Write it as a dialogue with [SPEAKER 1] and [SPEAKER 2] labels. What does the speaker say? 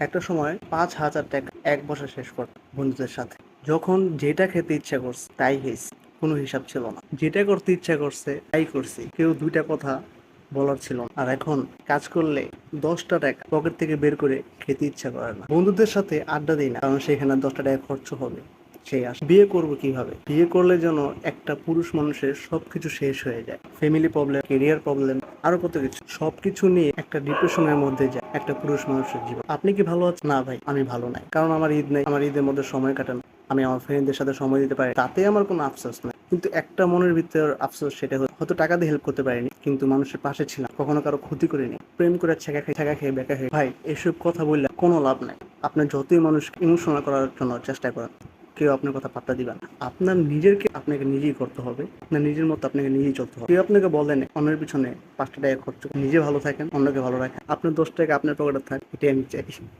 [SPEAKER 1] একটা সময় 5,000 টাকা এক বছর শেষ করত বন্ধুদের সাথে। যখন যেটা খেতে ইচ্ছা করছে তাই খেয়েছি, কোনো হিসাব ছিল না। যেটা করতে ইচ্ছা করছে তাই করছি, কেউ দুইটা কথা বলার ছিল না। আর এখন কাজ করলে 10টা টাকা পকেট থেকে বের করে খেতে ইচ্ছা করে না। বন্ধুদের সাথে আড্ডা দিই না, কারণ সেখানে 10টা টাকা খরচ হবে। সেই আসে বিয়ে করবো কিভাবে, বিয়ে করলে যেন একটা পুরুষ মানুষের সবকিছু শেষ হয়ে যায়, ফ্যামিলি প্রবলেম, কেরিয়ার প্রবলেম, আরো কত কিছু, সবকিছু নিয়ে একটা ডিপ্রেশনের মধ্যে যায় একটা পুরুষ মানুষের জীবন। আপনি কি ভালো আছেন? না ভাই, আমি ভালো নাই, কারণ আমার ঈদ নেই, আমার ঈদের মধ্যে সময় কাটানো, আমি আমার ফ্রেন্ডদের সাথে সময় দিতে পারি, তাতে আমার কোনো আফসোস নাই। কিন্তু একটা মনের ভিতর আফসোস, সেটা হয়তো টাকা দিয়ে হেল্প করতে পারিনি, কিন্তু মানুষের পাশে ছিলাম, কখনো কারো ক্ষতি করিনি, প্রেম করে ছেঁকা খেয়ে বেকা খেয়ে। ভাই, এসব কথা বললে কোনো লাভ নাই। আপনার যতই মানুষ ইমোশনাল করার জন্য চেষ্টা করেন, কেউ আপনার কথা পাত্তা দিবে না। আপনার নিজেরকে আপনাকে নিজেই করতে হবে, আপনার নিজের মতো আপনাকে নিজেই চলতে হবে। কেউ আপনাকে বলে না অন্যের পিছনে 5টা টাকা খরচ, নিজে ভালো থাকেন, অন্যকে ভালো রাখেন, আপনার 10 টাকা আপনার পকেটে থাক, এটাই আমি চাই।